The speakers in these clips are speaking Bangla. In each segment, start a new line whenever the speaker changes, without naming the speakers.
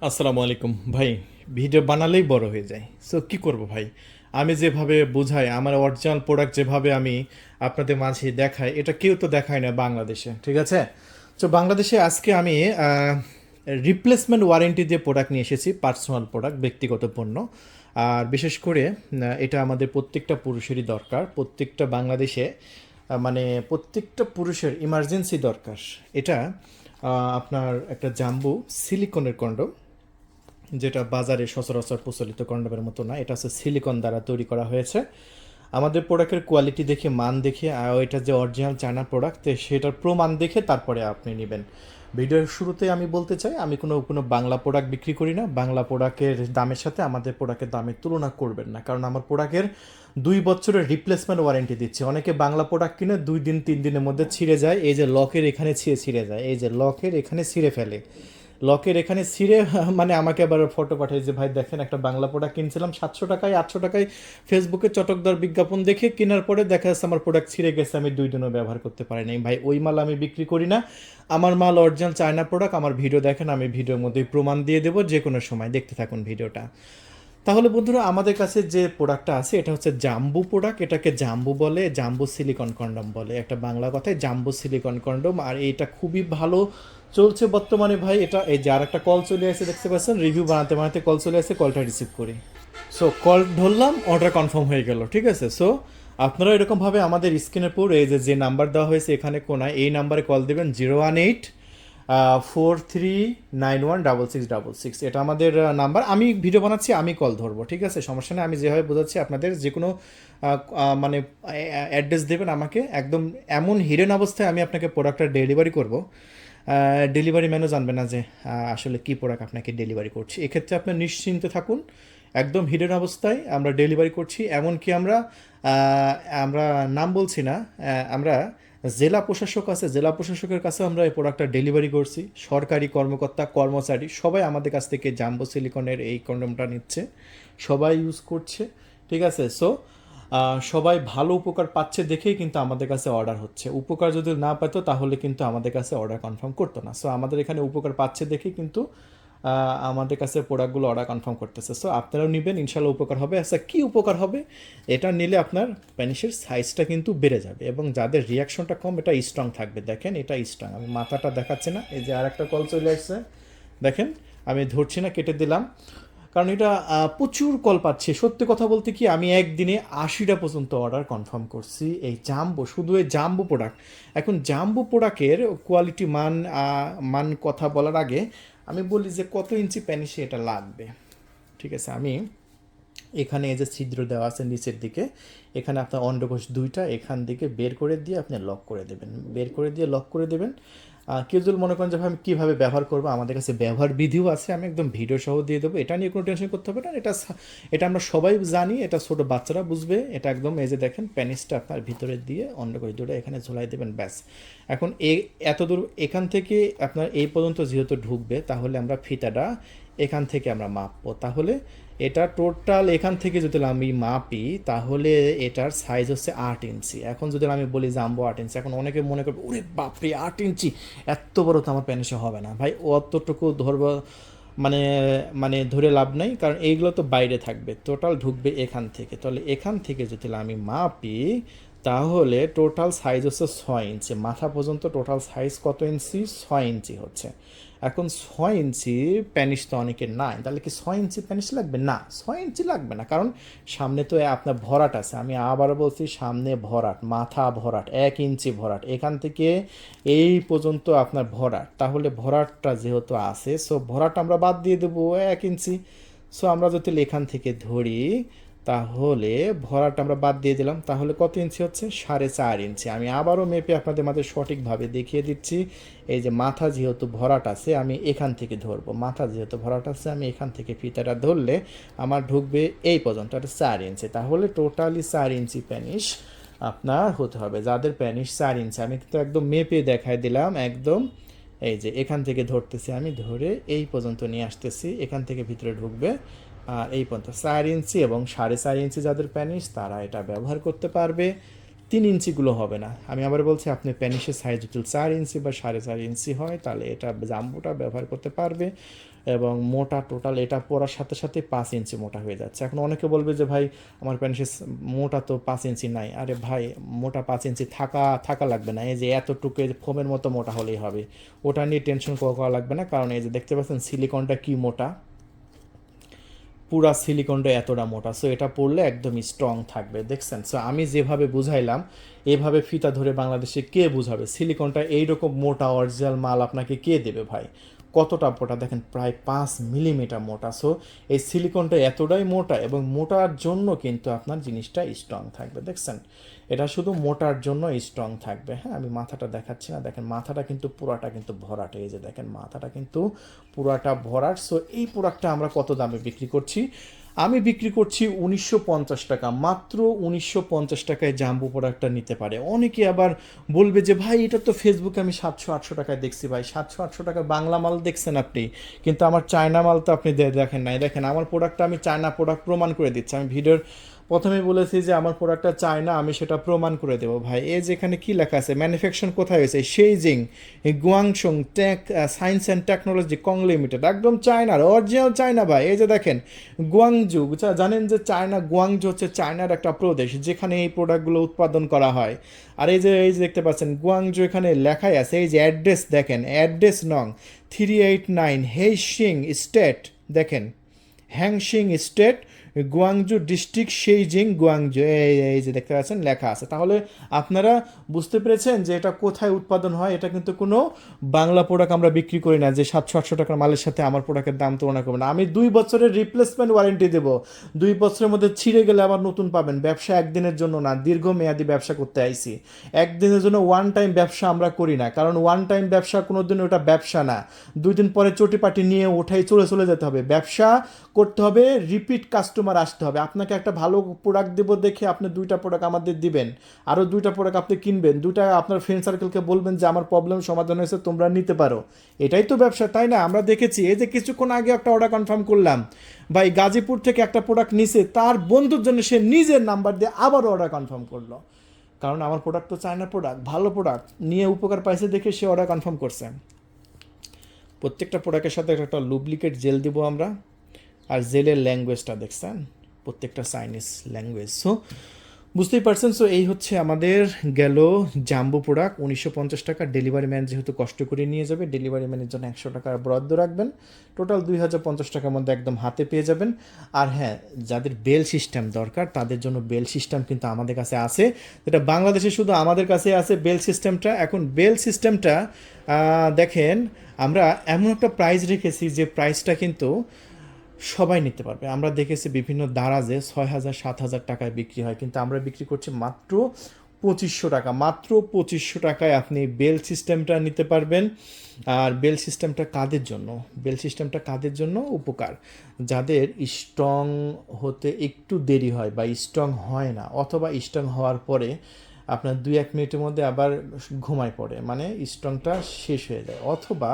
আসসালামু আলাইকুম ভাই। ভিডিও বানালেই বড় হয়ে যায়, সো কি করব ভাই। আমি যেভাবে বোঝাই আমার অরিজিনাল প্রোডাক্ট, যেভাবে আমি আপনাদের মাঝে দেখাই, এটা কেউ তো দেখায় না বাংলাদেশে, ঠিক আছে? তো বাংলাদেশে আজকে আমি রিপ্লেসমেন্ট ওয়ারেন্টি দিয়ে প্রোডাক্ট নিয়ে এসেছি, পার্সোনাল প্রোডাক্ট, ব্যক্তিগত পণ্য। আর বিশেষ করে এটা আমাদের প্রত্যেকটা পুরুষেরই দরকার, প্রত্যেকটা বাংলাদেশে মানে প্রত্যেকটা পুরুষের ইমার্জেন্সি দরকার এটা। আপনার একটা জাম্বু সিলিকনের কন্ডম, যেটা বাজারে সচরাচর প্রচলিত কন্ডমের মতো না, এটা হচ্ছে সিলিকন দ্বারা তৈরি করা হয়েছে। আমাদের প্রোডাক্টের কোয়ালিটি দেখে, মান দেখে, এটা যে অরিজিনাল চায়না প্রোডাক্ট সেটার প্রমাণ দেখে তারপরে আপনি নেবেন। ভিডিওর শুরুতে আমি বলতে চাই, আমি কোনো কোনো বাংলা প্রোডাক্ট বিক্রি করি না। বাংলা প্রোডাক্টের দামের সাথে আমাদের প্রোডাক্টের দামের তুলনা করবেন না, কারণ আমার প্রোডাক্টের 2 বছরের রিপ্লেসমেন্ট ওয়ারেন্টি দিচ্ছে। অনেকে বাংলা প্রোডাক্ট কিনে 2 দিন 3 দিনের মধ্যে ছিঁড়ে যায়, এই যে লকের এখানে ছিঁড়ে যায়, এই যে লকের এখানে ছিঁড়ে ফেলে, লকের এখানে ছিঁড়ে মানে আমাকে আবার ফটো পাঠায় যে ভাই দেখেন একটা বাংলা প্রোডাক্ট কিনছিলাম 700 টাকায় 800 টাকায়, ফেসবুকে চটকদার বিজ্ঞাপন দেখে কেনার পরে দেখা যাচ্ছে আমার প্রোডাক্ট ছিঁড়ে গেছে, আমি 2 দিনও ব্যবহার করতে পারি নাই। ভাই ওই মাল আমি বিক্রি করি না, আমার মাল অরিজিনাল চায়না প্রোডাক্ট। আমার ভিডিও দেখেন, আমি ভিডিওর মধ্যেই প্রমাণ দিয়ে দেবো, যে কোনো সময় দেখতে থাকুন ভিডিওটা। তাহলে বন্ধুরা, আমাদের কাছে যে প্রোডাক্টটা আছে এটা হচ্ছে জাম্বু প্রোডাক্ট। এটাকে জাম্বু বলে, জাম্বু সিলিকন কন্ডম বলে, একটা বাংলা কথায় জাম্বু সিলিকন কন্ডম। আর এটা খুবই ভালো চলছে বর্তমানে ভাই। এটা এই যে আর একটা কল চলে আসে, দেখতে পাচ্ছেন, রিভিউ বানাতে বানাতে কল চলে আসে, কলটা রিসিভ করি। সো কল ধরলাম, অর্ডার কনফার্ম হয়ে গেল, ঠিক আছে? সো আপনারা এরকমভাবে আমাদের স্ক্রিনের পর এই যে নাম্বার দেওয়া হয়েছে এখানে কোনায়, এই নাম্বারে কল দেবেন, 018 4391 6666। এটা আমাদের নাম্বার। আমি ভিডিও বানাচ্ছি, আমি কল ধরবো, ঠিক আছে? সমস্যা নেই, আমি যেভাবে বোঝাচ্ছি আপনাদের যে কোনো মানে অ্যাড্রেস দেবেন আমাকে, একদম এমন হিডেন অবস্থায় আমি আপনাকে প্রোডাক্টটা ডেলিভারি করব। ডেলিভারি ম্যানও জানবে না যে আসলে কী প্রোডাক্ট আপনাকে ডেলিভারি করছি। এক্ষেত্রে আপনি নিশ্চিন্তে থাকুন, একদম হিডেন অবস্থায় আমরা ডেলিভারি করছি। এমনকি আমরা আমরা নাম বলছি না, আমরা জেলা প্রশাসক আছে, জেলা প্রশাসকের কাছে আমরা এই প্রোডাক্টটা ডেলিভারি করছি। সরকারি কর্মকর্তা কর্মচারী সবাই আমাদের কাছ থেকে জাম্বো সিলিকনের এই কন্ডমটা নিচ্ছে, সবাই ইউজ করছে, ঠিক আছে? সো সবাই ভালো উপকার পাচ্ছে দেখেই কিন্তু আমাদের কাছে অর্ডার হচ্ছে। উপকার যদি না পেত তাহলে কিন্তু আমাদের কাছে অর্ডার কনফার্ম করতো না। সো আমাদের এখানে উপকার পাচ্ছে দেখেই কিন্তু আমাদের কাছে প্রোডাক্টগুলো অর্ডার কনফার্ম করতেছে। সো আপনারাও নেবেন, ইনশাল্লাহ উপকার হবে। আচ্ছা, কী উপকার হবে? এটা নিলে আপনার পেনিসের সাইজটা কিন্তু বেড়ে যাবে, এবং যাদের রিয়াকশনটা কম এটা স্ট্রং থাকবে। দেখেন এটা স্ট্রং, আমি মাথাটা দেখাচ্ছি না, এই যে আর একটা কল চলে আসছে, দেখেন আমি ধরছি না, কেটে দিলাম, কারণ এটা প্রচুর কল পাচ্ছে। সত্যি কথা বলতে কি, আমি একদিনে 80টা পর্যন্ত অর্ডার কনফার্ম করছি এই জাম্বো, শুধু এই জাম্বো প্রোডাক্ট। এখন জাম্বো প্রোডাক্টের কোয়ালিটি, মান কথা বলার আগে আমি বলি যে কত ইঞ্চি প্যানিসে এটা লাগবে, ঠিক আছে? আমি এখানে এই যে ছিদ্র দেওয়া আছে নিচের দিকে, এখানে আপনার অন্ডকোষ 2টা এখান থেকে বের করে দিয়ে আপনি লক করে দেবেন, বের করে দিয়ে লক করে দেবেন। কেউ যদি মনে করেন যে ভাই আমি কীভাবে ব্যবহার করবো, আমাদের কাছে ব্যবহার বিধিও আছে, আমি একদম ভিডিও সহ দিয়ে দেবো, এটা নিয়ে কোনো টেনশন করতে হবে না। এটা আমরা সবাই জানি, এটা ছোটো বাচ্চারা বুঝবে। এটা একদম এই যে দেখেন প্যানিসটা আপনার ভিতরে দিয়ে অন্ডকোষ 2টা এখানে ঝোলাই দেবেন, ব্যাস। এখন এত দূর এখান থেকে আপনার এই পর্যন্ত যেহেতু ঢুকবে, তাহলে আমরা ফিতাটা এখান থেকে আমরা মাপবো। তাহলে এটা টোটাল এখান থেকে যদি আমি মাপি, তাহলে এটার সাইজ হচ্ছে 8 ইঞ্চি। এখন যদি আমি বলি জাম্বো 8 ইঞ্চি, এখন অনেকে মনে করবে ওরে বাপরে 8 ইঞ্চি, এত বড় তো আমার প্যানিসে হবে না। ভাই অতটুকু ধরবো মানে মানে ধরে লাভ নাই, কারণ এইগুলো তো বাইরে থাকবে, টোটাল ঢুকবে এখান থেকে। তাহলে এখান থেকে যদি আমি মাপি, তাহলে টোটাল সাইজ হচ্ছে 6 ইঞ্চি, মাথা পর্যন্ত টোটাল সাইজ কত ইঞ্চি? 6 ইঞ্চি হচ্ছে। এখন 6 ইঞ্চি প্যানিস তো অনেকের নাই, তাহলে কি 6 ইঞ্চি প্যানিস লাগবে? না, 6 ইঞ্চি লাগবে না, কারণ সামনে তো আপনার ভরাট আছে। আমি আবারও বলছি, সামনে ভরাট, মাথা ভরাট, 1 ইঞ্চি ভরাট, এখান থেকে এই পর্যন্ত আপনার ভরাট। তাহলে ভরাটটা যেহেতু আছে, সো ভরাট আমরা বাদ দিয়ে দেবো 1 ইঞ্চি। সো আমরা যদি এখান থেকে ধরি, তাহলে ভরাট আমরা বাদ দিয়ে দিলাম, তাহলে কত ইঞ্চি হচ্ছে? 4.5 ইঞ্চি। আমি আবারও মেপে আপনাদের মাঝে সঠিকভাবে দেখিয়ে দিচ্ছি। এই যে মাথা যেহেতু ভরাট আছে, আমি এখান থেকে ধরবো, মাথা যেহেতু ভরাট আছে আমি এখান থেকে ফিতাটা ধরলে আমার ঢুকবে এই পর্যন্ত, এটা 4 ইঞ্চি। তাহলে টোটালি 4 ইঞ্চি প্যানিস আপনার হতে হবে। যাদের প্যানিস 4 ইঞ্চি, আমি কিন্তু একদম মেপে দেখায় দিলাম একদম। এই যে এখান থেকে ধরতেছি, আমি ধরে এই পর্যন্ত নিয়ে আসতেছি, এখান থেকে ভিতরে ঢুকবে আর এই পর্যন্ত 4 ইঞ্চি এবং 4.5 ইঞ্চি যাদের প্যানিস, তারা এটা ব্যবহার করতে পারবে। 3 ইঞ্চিগুলো হবে না। আমি আবার বলছি, আপনি প্যানিসের সাইজ যদি 4 ইঞ্চি বা 4.5 ইঞ্চি হয় তাহলে এটা জাম্বোটা ব্যবহার করতে পারবে। এবং মোটা টোটাল এটা পরার সাথে সাথে 5 ইঞ্চি মোটা হয়ে যাচ্ছে। এখন অনেকে বলবে যে ভাই আমার প্যানিসের মোটা তো 5 ইঞ্চি নাই। আরে ভাই, মোটা 5 ইঞ্চি থাকা লাগবে না, এই যে এতটুকু ফোমের মতো মোটা হলেই হবে, ওটা নিয়ে টেনশন করা লাগবে না। কারণ এই যে দেখতে পাচ্ছেন সিলিকনটা কি মোটা, পুরা সিলিকনটা এতটা মোটা। সো এটা পড়লে একদম স্ট্রং থাকবে, দেখছেন। সো আমি যেভাবে বুঝাইলাম এভাবে ফিতা ধরে বাংলাদেশে কে বুঝাবে? সিলিকনটা এইরকম মোটা অরিজিনাল মাল আপনাকে কে দেবে ভাই? কতটা মোটা দেখেন, প্রায় 5 মিলিমিটার মোটা। সো এই সিলিকনটা এতটাই মোটা এবং মোটার জন্য কিন্তু আপনার জিনিসটা স্ট্রং থাকবে, দেখছেন। এটা শুধু মোটার জন্য স্ট্রং থাকবে। হ্যাঁ, আমি মাথাটা দেখাচ্ছি না, দেখেন মাথাটা কিন্তু পুরাটা কিন্তু ভরাট, এই যে দেখেন মাথাটা কিন্তু পুরাটা ভরাট। সো এই প্রোডাক্টটা আমরা কত দামে বিক্রি করছি? আমি বিক্রি করছি 1950 টাকা, মাত্র 1950 টাকায় জাম্বো প্রোডাক্টটা নিতে পারে। অনেকে আবার বলবে যে ভাই এটা তো ফেসবুকে আমি 700-800 টাকায় দেখছি। ভাই 700-800 টাকা বাংলা মাল দেখছেন আপনি, কিন্তু আমার চায়না মাল তো আপনি দেখেন নাই। দেখেন আমার প্রোডাক্টটা, আমি চায়না প্রোডাক্ট প্রমাণ করে দিচ্ছি। আমি ভিডিওর প্রথমেই বলেছি যে আমার প্রোডাক্টটা চায়না, আমি সেটা প্রমাণ করে দেবো ভাই। এই যে এখানে কী লেখা আছে, ম্যানুফ্যাকচার কোথায় হয়েছে, সেইজিং গুয়াংশং সায়েন্স অ্যান্ড টেকনোলজি কং লিমিটেড, একদম চায়নার অরিজিনাল চায়না ভাই। এই যে দেখেন গুয়াংজু, জানেন যে চায়না গুয়াংজু হচ্ছে চায়নার একটা প্রদেশ যেখানে এই প্রোডাক্টগুলো উৎপাদন করা হয়। আর এই যে দেখতে পাচ্ছেন গুয়াংজু, এখানে লেখাই আছে, এই যে অ্যাড্রেস দেখেন, অ্যাড্রেস নং 389 হেইশিং স্টেট, দেখেন হ্যাংশিং স্টেট, গুয়াংজু ডিস্ট্রিক্ট, সেইজিং গুয়াংজু, এই যে দেখতে পাচ্ছেন লেখা আছে। তাহলে আপনারা বুঝতে পেরেছেন যে এটা কোথায় উৎপাদন হয়। এটা কিন্তু কোনো বাংলা প্রোডাক্ট আমরা বিক্রি করি না যে 700-800 টাকার মালের সাথে আমার প্রোডাক্টের দাম তুলনা করবো না। আমি 2 বছরের রিপ্লেসমেন্ট ওয়ারেন্টি দেবো, 2 বছরের মধ্যে ছিঁড়ে গেলে আবার নতুন পাবেন। ব্যবসা একদিনের জন্য না, দীর্ঘমেয়াদী ব্যবসা করতে আইছি। একদিনের জন্য ওয়ান টাইম ব্যবসা আমরা করি না, কারণ ওয়ান টাইম ব্যবসা কোনো দিন ওটা ব্যবসা না। 2 দিন পরে চটিপাটি নিয়ে ওঠাই চলে যেতে হবে। ব্যবসা করতে হবে, রিপিট কাস্টমার আসতে হবে। আপনাকে একটা ভালো প্রোডাক্ট দেবো দেখে আপনি 2টা প্রোডাক্ট আমাদের দিবেন, আরও 2টা প্রোডাক্ট আপনি কিনবেন, 2টা আপনার ফ্রেন্ড সার্কেলকে বলবেন যে আমার প্রবলেম সমাধান হয়েছে, তোমরা নিতে পারো। এটাই তো ব্যবসা, তাই না? আমরা দেখেছি, এই যে কিছুক্ষণ আগে একটা অর্ডার কনফার্ম করলাম ভাই, গাজীপুর থেকে একটা প্রোডাক্ট নিছে, তার বন্ধুর জন্য সে নিজের নাম্বার দিয়ে আবার অর্ডার কনফার্ম করলো। কারণ আমার প্রোডাক্ট তো চায়না প্রোডাক্ট, ভালো প্রোডাক্ট নিয়ে উপকার পাইছে দেখে সে অর্ডার কনফার্ম করছে। প্রত্যেকটা প্রোডাক্টের সাথে একটা লুব্রিকেট জেল দিব আমরা। আর জেলের ল্যাঙ্গুয়েজটা দেখছেন, প্রত্যেকটা চাইনিজ ল্যাঙ্গুয়েজ। সো বুঝতেই পারছেন। সো এই হচ্ছে আমাদের গেল জাম্বো প্রোডাক্ট, 1950 টাকা। ডেলিভারি ম্যান যেহেতু কষ্ট করে নিয়ে যাবে, ডেলিভারি ম্যানের জন্য 100 টাকার বরাদ্দ রাখবেন। টোটাল 2050 টাকার মধ্যে একদম হাতে পেয়ে যাবেন। আর হ্যাঁ, যাদের বেল সিস্টেম দরকার তাদের জন্য বেল সিস্টেম কিন্তু আমাদের কাছে আছে, যেটা বাংলাদেশে শুধু আমাদের কাছে আছে বেল সিস্টেমটা। এখন বেল সিস্টেমটা দেখেন আমরা এমন একটা প্রাইস রেখেছি যে প্রাইসটা কিন্তু সবাই নিতে পারবে। আমরা দেখেছি বিভিন্ন দারাজে 6,000-7,000 টাকায় বিক্রি হয়, কিন্তু আমরা বিক্রি করছি মাত্র 2500 টাকা। মাত্র 2500 টাকায় আপনি বেল সিস্টেমটা নিতে পারবেন। আর বেল সিস্টেমটা কাদের জন্য? বেল সিস্টেমটা কাদের জন্য উপকার? যাদের স্ট্রং হতে একটু দেরি হয় বা স্ট্রং হয় না, অথবা স্ট্রং হওয়ার পরে আপনার 2-1 মিনিটের মধ্যে আবার ঘুমায় পড়ে, মানে স্ট্রংটা শেষ হয়ে যায়, অথবা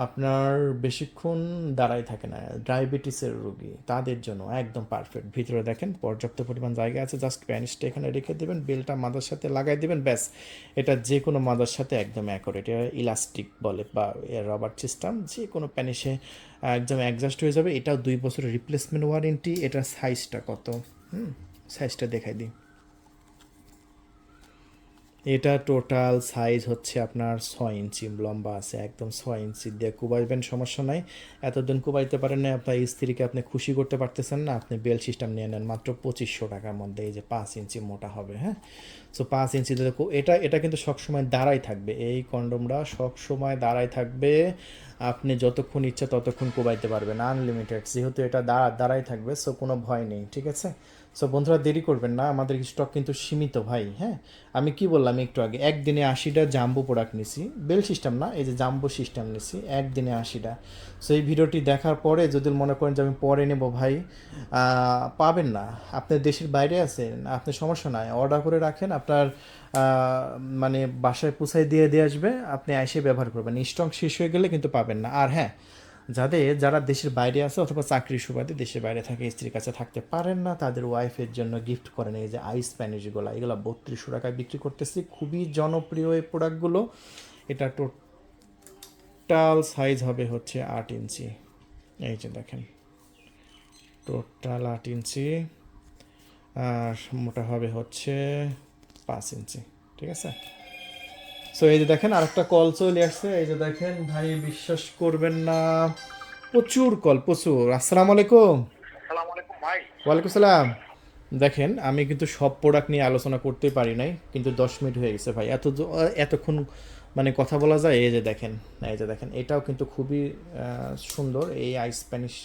আপনার বেশিক্ষণ দাঁড়ায় থাকে না, ডায়াবেটিসের রোগী, তাদের জন্য একদম পারফেক্ট। ভিতরে দেখেন পর্যাপ্ত পরিমাণ জায়গা আছে, জাস্ট প্যানিসটা এখানে রেখে দেবেন, বেলটা মাদার সাথে লাগাই দেবেন, ব্যাস। এটা যে কোনো মাদার সাথে একদম অ্যাকোরেট। এটা ইলাস্টিক বলে বা রবার সিস্টেম, যে কোনো প্যানিসে একদম অ্যাডজাস্ট হয়ে যাবে। এটাও 2 বছরের রিপ্লেসমেন্ট ওয়ারেন্টি। এটার সাইজটা কত, সাইজটা দেখাই দিই। এটা টোটাল সাইজ হচ্ছে আপনার 6 ইঞ্চি লম্বা আছে, একদম 6 ইঞ্চি দিয়ে কুবাইবেন, সমস্যা নাই। এতদিন কুবাইতে পারেন না, আপনার স্ত্রীকে আপনি খুশি করতে পারতেছেন না, আপনি বেল সিস্টেম নিয়ে নেন মাত্র 2500 টাকার মধ্যে। এই যে 5 ইঞ্চি মোটা হবে, হ্যাঁ। সো 5 ইঞ্চি এটা কিন্তু সবসময় দাঁড়াই থাকবে, এই কন্ডোমটা সবসময় দাঁড়াই থাকবে। আপনি যতক্ষণ ইচ্ছা ততক্ষণ কুবাইতে পারবেন, আনলিমিটেড, যেহেতু এটা দাঁড়াই থাকবে। সো কোনো ভয় নেই, ঠিক আছে। সো বন্ধুরা দেরি করবেন না, আমাদের স্টক কিন্তু সীমিত ভাই। হ্যাঁ, আমি কি বললাম একটু আগে, একদিনে 80টা জাম্বো প্রোডাক্ট নিছি, বেল সিস্টেম না, এই যে জাম্বো সিস্টেম নিছি, একদিনে 80টা। সো এই ভিডিওটি দেখার পরে যদি মনে করেন যে আমি পরে নেব ভাই, পাবেন না। আপনি দেশের বাইরে আছেন, আপনি সমস্যা নাই, অর্ডার করে রাখেন, আপনার মানে বাসায় পৌঁছায় দিয়ে আসবে, আপনি এসে ব্যবহার করবেন। স্টক শেষ হয়ে গেলে কিন্তু পাবেন না। আর হ্যাঁ, যারা দেশের বাইরে আছে অথবা চাকরির সুবাদে দেশের বাইরে থাকে, স্ত্রীর কাছে থাকতে পারেন না, তাদের ওয়াইফের জন্য গিফট করেন এই যে আইস প্যানিশগুলো। এগুলো 3200 টাকায় বিক্রি করতেছি, খুবই জনপ্রিয় এই প্রোডাক্টগুলো। এটা টোটাল সাইজ হবে হচ্ছে 8 ইঞ্চি। এই যে দেখেন, টোটাল 8 ইঞ্চি, আর মোটা হবে হচ্ছে 5 ইঞ্চি। ঠিক আছে। সো এই যে দেখেন আরেকটা কল চলে আসছে। এই যে দেখেন ভাই, বিশ্বাস করবেন না, প্রচুর কল, প্রচুর। আসসালামু আলাইকুম।
আসসালামু আলাইকুম ভাই।
ওয়ালাইকুম সালাম। দেখেন আমি কিন্তু সব প্রোডাক্ট নিয়ে আলোচনা করতে পারি নাই, কিন্তু 10 মিনিট হয়ে গেছে ভাই, এতক্ষণ মানে কথা বলা যায়। এই যে দেখেন, এই যে দেখেন, এটাও কিন্তু খুবই সুন্দর। এই আইস প্যানিশ,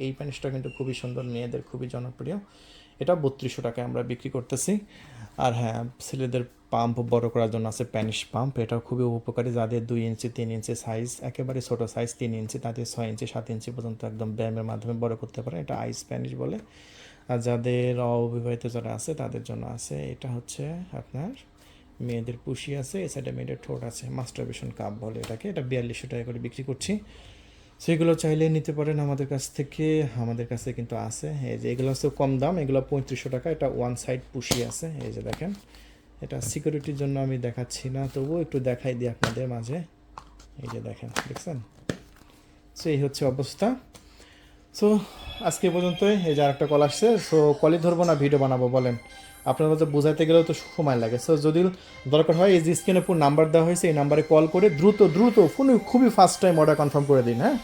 এই প্যানিশটা কিন্তু খুবই সুন্দর, মেয়েদের খুবই জনপ্রিয়। এটা 3200 টাকায় আমরা বিক্রি করতেছি। আর হ্যাঁ, ছেলেদের পাম্প বড় করার জন্য আছে প্যানিশ পাম্প, এটাও খুবই উপকারী। যাদের 2 ইঞ্চি 3 ইঞ্চি সাইজ, একেবারে ছোট সাইজ 3 ইঞ্চি, তাদের 6 ইঞ্চি 7 ইঞ্চি পর্যন্ত একদম ব্যায়ামের মাধ্যমে বড় করতে পারে, এটা আইস প্যানিশ বলে। আর যাদের অবিবাহিত যারা আছে তাদের জন্য আছে, এটা হচ্ছে আপনার মেয়েদের পুশি আছে, এ সাইডে মেয়েদের ঠোঁট আছে, মাস্টারবেশন কাপ বলে এটাকে। এটা 4200 টাকা করে বিক্রি করছি। সেগুলো চাইলে নিতে পারেন আমাদের কাছ থেকে, আমাদের কাছে কিন্তু আছে। এই যে এগুলো হচ্ছে কম দাম, এগুলো 3500 টাকা। এটা ওয়ান সাইড পুশি আছে, এই যে দেখেন। এটা সিকিউরিটির জন্য আমি দেখাচ্ছি না, তবুও একটু দেখাই দিই আপনাদের মাঝে। এই যে দেখেন, দেখছেন। সো এই হচ্ছে অবস্থা। সো আজকে পর্যন্তই। এই যে আরেকটা কল আসছে, সো কলই ধরবো না ভিডিও বানাবো বলেন? আপনার মধ্যে বোঝাইতে গেলেও তো সময় লাগে। সো যদি দরকার হয়, এই যে স্ক্রিনে পুরো নাম্বার দেওয়া হয়েছে, এই নাম্বারে কল করে দ্রুত দ্রুত ফোনে খুবই ফাস্ট টাইম অর্ডার কনফার্ম করে দিন। হ্যাঁ।